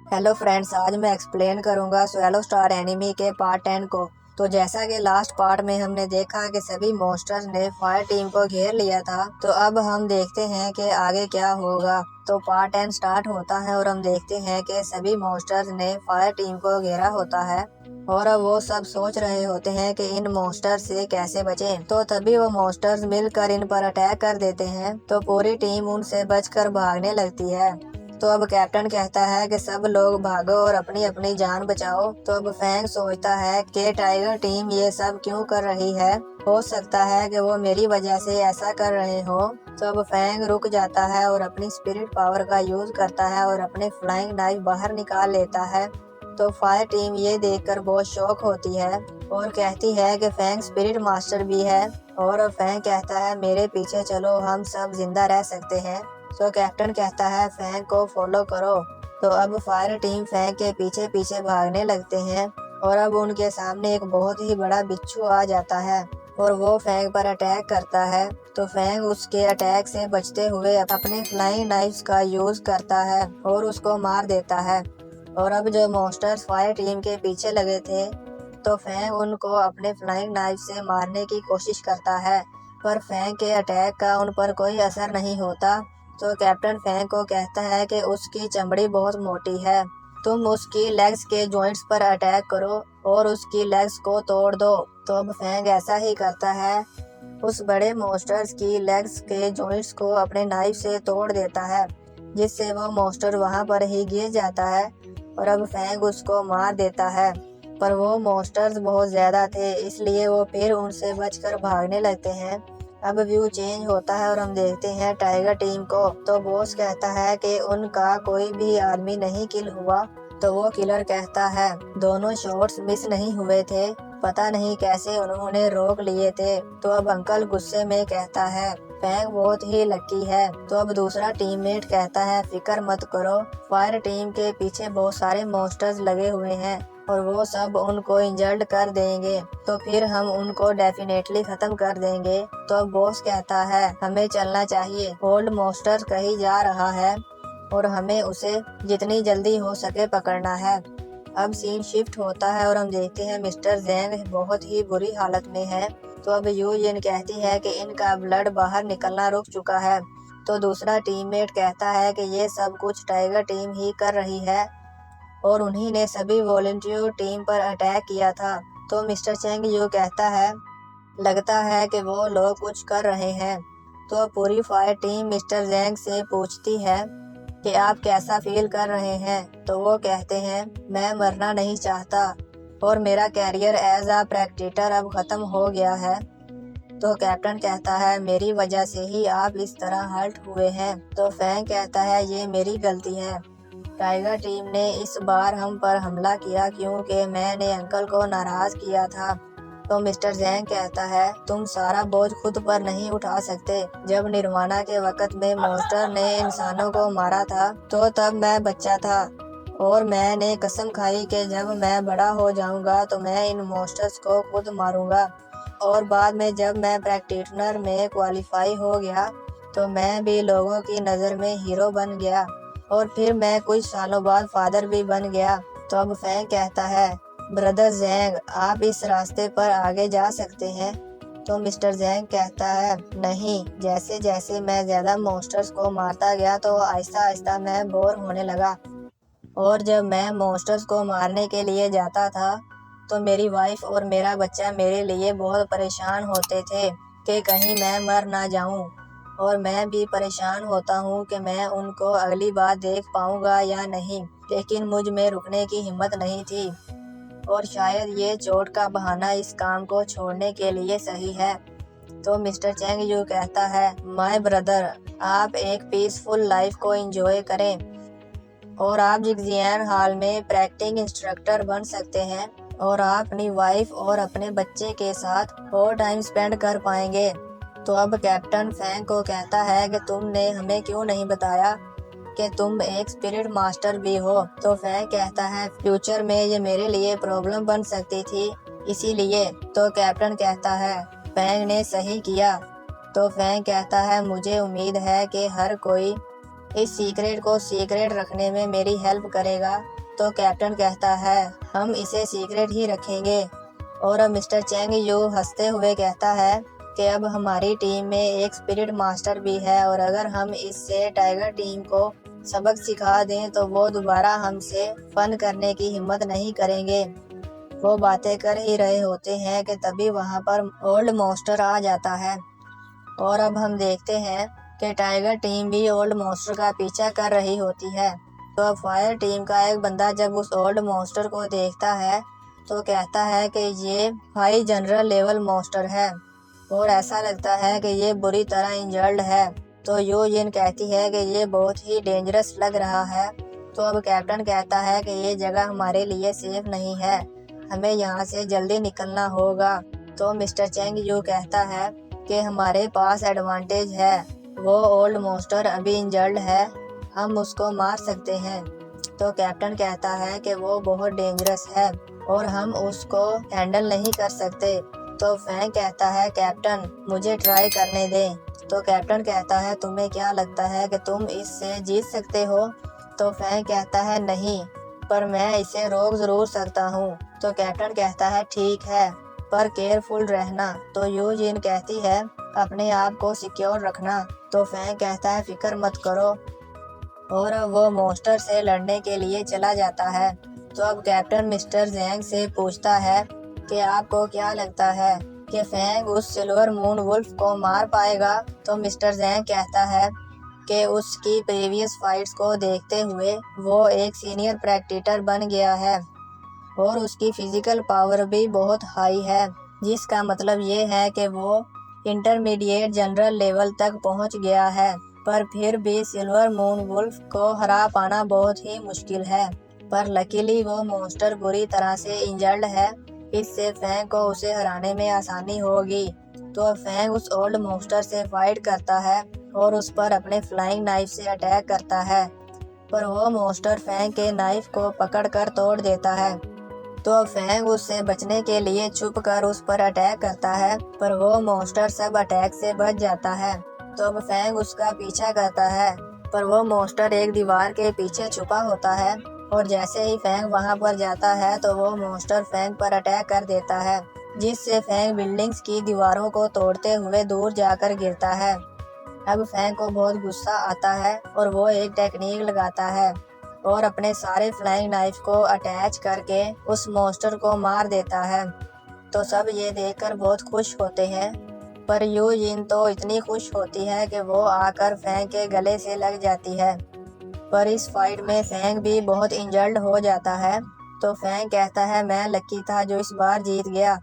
Hello friends, आज मैं explain करूंगा स्वेलो स्टार एनिमी के पार्ट 10 को। तो जैसा कि लास्ट पार्ट में हमने देखा कि सभी मॉन्स्टर्स ने फायर टीम को घेर लिया था, तो अब हम देखते हैं कि आगे क्या होगा। तो पार्ट 10 स्टार्ट होता है और हम देखते हैं कि सभी मॉन्स्टर्स ने फायर टीम को घेरा होता है और अब वो सब सोच रहे होते हैं कि इन मॉन्स्टर से कैसे बचें। तो तभी वो मॉन्स्टर्स मिलकर इन पर अटैक कर देते हैं, तो पूरी टीम उनसे बचकर भागने लगती है। तो अब कैप्टन कहता है कि सब लोग भागो और अपनी अपनी जान बचाओ। तो अब फैंग सोचता है कि टाइगर टीम ये सब क्यों कर रही है, हो सकता है कि वो मेरी वजह से ऐसा कर रहे हो। तो अब फैंग रुक जाता है और अपनी स्पिरिट पावर का यूज करता है और अपने फ्लाइंग नाइफ बाहर निकाल लेता है। तो फायर टीम ये देखकर बहुत शॉक होती है और कहती है कि फैंग स्पिरिट मास्टर भी है। और फैंग कहता है मेरे पीछे चलो, हम सब जिंदा रह सकते हैं। तो कैप्टन कहता है फैंग को फॉलो करो। तो अब फायर टीम फैंग के पीछे पीछे भागने लगते हैं और अब उनके सामने एक बहुत ही बड़ा बिच्छू आ जाता है और वो फैंग पर अटैक करता है। तो फैंग उसके अटैक से बचते हुए अपने फ्लाइंग नाइफ्स का यूज करता है और उसको मार देता है। और अब जो मॉन्स्टर्स फायर टीम के पीछे लगे थे, तो फैंग उनको अपने फ्लाइंग नाइफ से मारने की कोशिश करता है, पर फैंग के अटैक का उन पर कोई असर नहीं होता। तो कैप्टन फैंग को कहता है कि उसकी चमड़ी बहुत मोटी है, तुम उसकी लेग्स के जॉइंट्स पर अटैक करो और उसकी लेग्स को तोड़ दो। तो अब फैंग ऐसा ही करता है, उस बड़े मॉन्स्टर्स की लेग्स के जॉइंट्स को अपने नाइफ से तोड़ देता है, जिससे वो मॉन्स्टर वहां पर ही गिर जाता है और अब फैंग उसको मार देता है। पर वो मॉन्स्टर्स बहुत ज्यादा थे, इसलिए वो फिर उनसे बचकर भागने लगते हैं। अब व्यू चेंज होता है और हम देखते हैं टाइगर टीम को। तो बॉस कहता है कि उनका कोई भी आदमी नहीं किल हुआ। तो वो किलर कहता है दोनों शॉट्स मिस नहीं हुए थे, पता नहीं कैसे उन्होंने रोक लिए थे। तो अब अंकल गुस्से में कहता है फैंग बहुत ही लकी है। तो अब दूसरा टीममेट कहता है फिक्र मत करो, फायर टीम के पीछे बहुत सारे मॉन्स्टर्स लगे हुए हैं और वो सब उनको इंजर्ड कर देंगे, तो फिर हम उनको डेफिनेटली खत्म कर देंगे। तो अब बॉस कहता है हमें चलना चाहिए, ओल्ड मॉन्स्टर कहीं जा रहा है और हमें उसे जितनी जल्दी हो सके पकड़ना है। अब सीन शिफ्ट होता है और हम देखते हैं मिस्टर जैंग बहुत ही बुरी हालत में है। तो अब यू जिन कहती है कि इनका ब्लड बाहर निकलना रुक चुका है। तो दूसरा टीममेट कहता है कि ये सब कुछ टाइगर टीम ही कर रही है और उन्हीं ने सभी वॉलंटियर टीम पर अटैक किया था। तो मिस्टर चैंग यू कहता है लगता है कि वो लोग कुछ कर रहे हैं। तो पूरी फायर टीम मिस्टर जैंग से पूछती है कि आप कैसा फील कर रहे हैं। तो वो कहते हैं मैं मरना नहीं चाहता और मेरा कैरियर एज अ प्रैक्टिटर अब खत्म हो गया है। तो कैप्टन कहता है मेरी वजह से ही आप इस तरह हर्ट हुए हैं। तो फैंग कहता है ये मेरी गलती है, टाइगर टीम ने इस बार हम पर हमला किया क्योंकि मैंने अंकल को नाराज किया था। तो मिस्टर जैंग कहता है तुम सारा बोझ खुद पर नहीं उठा सकते, जब निर्वाणा के वक्त में मॉन्स्टर ने इंसानों को मारा था तो तब मैं बच्चा था और मैंने कसम खाई कि जब मैं बड़ा हो जाऊंगा तो मैं इन मॉन्स्टर्स को खुद मारूंगा। और बाद में जब मैं प्रैक्टिशनर में क्वालिफाई हो गया तो मैं भी लोगों की नज़र में हीरो बन गया और फिर मैं कुछ सालों बाद फादर भी बन गया। तो अब फैंग कहता है ब्रदर जैंग आप इस रास्ते पर आगे जा सकते हैं। तो मिस्टर जैंग कहता है नहीं, जैसे जैसे मैं ज्यादा मॉन्स्टर्स को मारता गया तो आहिस्ता आहिस्ता मैं बोर होने लगा और जब मैं मॉन्स्टर्स को मारने के लिए जाता था तो मेरी वाइफ और मेरा बच्चा मेरे लिए बहुत परेशान होते थे कि कहीं मैं मर ना जाऊं, और मैं भी परेशान होता हूं कि मैं उनको अगली बार देख पाऊंगा या नहीं, लेकिन मुझ में रुकने की हिम्मत नहीं थी और शायद ये चोट का बहाना इस काम को छोड़ने के लिए सही है। तो मिस्टर चैंग यू कहता है माय ब्रदर आप एक पीसफुल लाइफ को एंजॉय करें और आप जिगजियान हॉल में प्रैक्टिस इंस्ट्रक्टर बन सकते हैं और आप अपनी वाइफ और अपने बच्चे के साथ और टाइम स्पेंड कर पाएंगे। तो अब कैप्टन फैंग को कहता है कि तुमने हमें क्यों नहीं बताया कि तुम एक स्पिरिट मास्टर भी हो। तो फैंग कहता है फ्यूचर में ये मेरे लिए प्रॉब्लम बन सकती थी, इसीलिए। तो कैप्टन कहता है फैंग ने सही किया। तो फैंग कहता है मुझे उम्मीद है कि हर कोई इस सीक्रेट को सीक्रेट रखने में मेरी हेल्प करेगा तो कैप्टन कहता है हम इसे सीक्रेट ही रखेंगे। और अब मिस्टर चैंग यू हंसते हुए कहता है कि अब हमारी टीम में एक स्पिरिट मास्टर भी है और अगर हम इससे टाइगर टीम को सबक सिखा दें तो वो दोबारा हमसे फन करने की हिम्मत नहीं करेंगे। वो बातें कर ही रहे होते हैं कि तभी वहाँ पर ओल्ड मॉन्स्टर आ जाता है। और अब हम देखते हैं कि टाइगर टीम भी ओल्ड मॉन्स्टर का पीछा कर रही होती है। तो अब फायर टीम का एक बंदा जब उस ओल्ड मॉन्स्टर को देखता है तो कहता है कि ये हाई जनरल लेवल मॉन्स्टर है और ऐसा लगता है कि ये बुरी तरह इंजर्ड है। तो यू जिन कहती है कि ये बहुत ही डेंजरस लग रहा है। तो अब कैप्टन कहता है कि ये जगह हमारे लिए सेफ नहीं है, हमें यहाँ से जल्दी निकलना होगा। तो मिस्टर चैंग यू कहता है कि हमारे पास एडवांटेज है, वो ओल्ड मॉन्स्टर अभी इंजर्ड है, हम उसको मार सकते हैं। तो कैप्टन कहता है कि वो बहुत डेंजरस है और हम उसको हैंडल नहीं कर सकते। तो फैंग कहता है कैप्टन मुझे ट्राई करने दें। तो कैप्टन कहता है तुम्हें क्या लगता है कि तुम इससे जीत सकते हो? तो फैंग कहता है नहीं, पर मैं इसे रोक जरूर सकता हूँ। तो कैप्टन कहता है ठीक है, पर केयरफुल रहना। तो यू जिन कहती है अपने आप को सिक्योर रखना। तो फैंग कहता है फिक्र मत करो और वो मॉन्स्टर से लड़ने के लिए चला जाता है। तो अब कैप्टन मिस्टर जैंग से पूछता है कि आपको क्या लगता है कि फैंग उस सिल्वर मून वुल्फ को मार पाएगा? तो मिस्टर जैंग कहता है कि उसकी प्रीवियस फाइट्स को देखते हुए वो एक सीनियर प्रैक्टिटर बन गया है और उसकी फिजिकल पावर भी बहुत हाई है, जिसका मतलब ये है कि वो इंटरमीडिएट जनरल लेवल तक पहुंच गया है। पर फिर भी सिल्वर मून वुल्फ को हरा पाना बहुत ही मुश्किल है। पर लकीली वो मॉन्स्टर बुरी तरह से इंजर्ड है, इससे फैंग को उसे हराने में आसानी होगी। तो फैंग उस ओल्ड मॉन्स्टर से फाइट करता है और उस पर अपने फ्लाइंग नाइफ से अटैक करता है, पर वो मॉन्स्टर फैंग के नाइफ को पकड़कर तोड़ देता है। तो फैंग उससे बचने के लिए छुप कर उस पर अटैक करता है, पर वो मॉन्स्टर सब अटैक से बच जाता है। तो अब फैंग उसका पीछा करता है, पर वो मॉन्स्टर एक दीवार के पीछे छुपा होता है और जैसे ही फैंग वहां पर जाता है तो वो मॉन्स्टर फैंग पर अटैक कर देता है, जिससे फैंग बिल्डिंग्स की दीवारों को तोड़ते हुए दूर जाकर गिरता है। अब फैंग को बहुत गुस्सा आता है और वो एक टेक्निक लगाता है और अपने सारे फ्लाइंग नाइफ को अटैच करके उस मॉन्स्टर को मार देता है। तो सब ये देखकर बहुत खुश होते हैं, पर यू जिन तो इतनी खुश होती है कि वो आकर फैंग के गले से लग जाती है। पर इस फाइट में फैंग भी बहुत इंजर्ड हो जाता है। तो फैंग कहता है मैं लकी था जो इस बार जीत गया।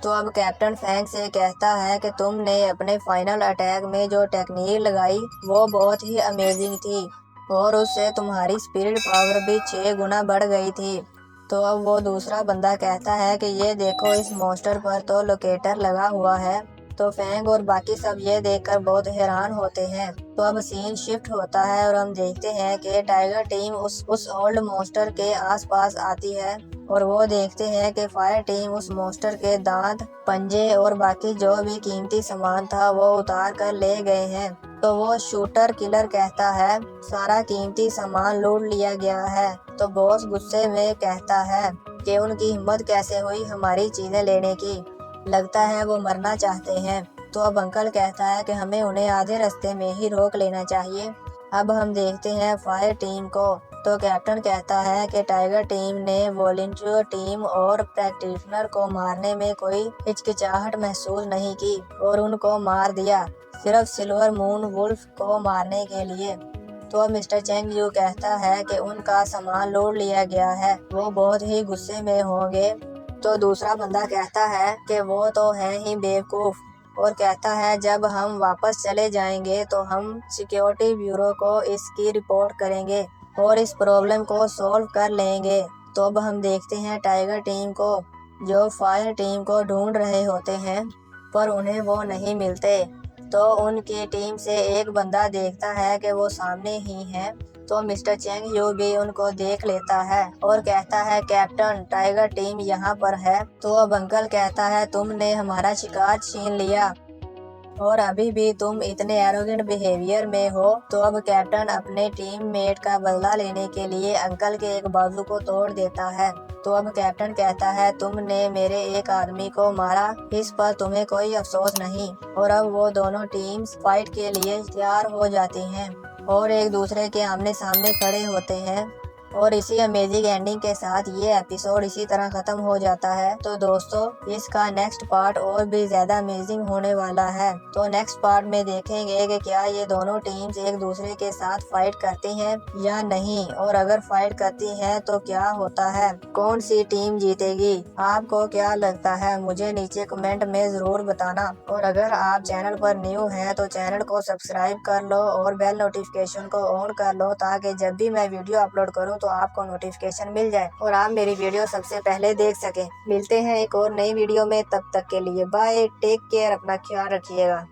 तो अब कैप्टन फैंग से कहता है कि तुमने अपने फाइनल अटैक में जो टेक्निक लगाई वो बहुत ही अमेजिंग थी और उससे तुम्हारी स्पिरिट पावर भी 6 गुना बढ़ गई थी। तो अब वो दूसरा बंदा कहता है कि ये देखो इस मॉन्स्टर पर तो लोकेटर लगा हुआ है। तो फैंग और बाकी सब ये देखकर बहुत हैरान होते हैं। तो अब सीन शिफ्ट होता है और हम देखते हैं कि टाइगर टीम उस ओल्ड मॉन्स्टर के आसपास आती है और वो देखते हैं कि फायर टीम उस मॉन्स्टर के दांत, पंजे और बाकी जो भी कीमती सामान था वो उतार कर ले गए हैं। तो वो शूटर किलर कहता है सारा कीमती सामान लूट लिया गया है। तो बॉस गुस्से में कहता है कि उनकी हिम्मत कैसे हुई हमारी चीजें लेने की, लगता है वो मरना चाहते हैं। तो अब अंकल कहता है कि हमें उन्हें आधे रास्ते में ही रोक लेना चाहिए। अब हम देखते हैं फायर टीम को। तो कैप्टन कहता है कि टाइगर टीम ने वॉलंटियर टीम और प्रैक्टिशनर को मारने में कोई हिचकिचाहट महसूस नहीं की और उनको मार दिया, सिर्फ सिल्वर मून वुल्फ को मारने के लिए। तो अब मिस्टर चैंग यू कहता है कि उनका सामान लूट लिया गया है, वो बहुत ही गुस्से में होंगे। तो दूसरा बंदा कहता है कि वो तो है ही बेवकूफ और कहता है जब हम वापस चले जाएंगे तो हम सिक्योरिटी ब्यूरो को इसकी रिपोर्ट करेंगे और इस प्रॉब्लम को सॉल्व कर लेंगे। तो अब हम देखते हैं टाइगर टीम को जो फायर टीम को ढूंढ रहे होते हैं, पर उन्हें वो नहीं मिलते। तो उनकी टीम से एक बंदा देखता है कि वो सामने ही है। तो मिस्टर चैंग यू भी उनको देख लेता है और कहता है कैप्टन टाइगर टीम यहाँ पर है। तो अब अंकल कहता है तुमने हमारा शिकार छीन लिया। और अभी भी तुम इतने एरोगेंट बिहेवियर में हो। तो अब कैप्टन अपने टीममेट का बदला लेने के लिए अंकल के एक बाजू को तोड़ देता है। तो अब कैप्टन कहता है, तुमने मेरे एक आदमी को मारा, इस पर तुम्हें कोई अफसोस नहीं। और अब वो दोनों टीम्स फाइट के लिए तैयार हो जाती हैं और एक दूसरे के आमने सामने खड़े होते हैं। और इसी अमेजिंग एंडिंग के साथ ये एपिसोड इसी तरह खत्म हो जाता है। तो दोस्तों, इसका नेक्स्ट पार्ट और भी ज्यादा अमेजिंग होने वाला है। तो नेक्स्ट पार्ट में देखेंगे कि क्या ये दोनों टीम्स एक दूसरे के साथ फाइट करती हैं या नहीं, और अगर फाइट करती हैं तो क्या होता है, कौन सी टीम जीतेगी। आपको क्या लगता है, मुझे नीचे कमेंट में जरूर बताना। और अगर आप चैनल पर न्यू हैं तो चैनल को सब्सक्राइब कर लो और बेल नोटिफिकेशन को ऑन कर लो, ताकि जब भी मैं वीडियो अपलोड करूं तो आपको नोटिफिकेशन मिल जाए और आप मेरी वीडियो सबसे पहले देख सकें। मिलते हैं एक और नई वीडियो में, तब तक के लिए बाय, टेक केयर, अपना ख्याल रखिएगा।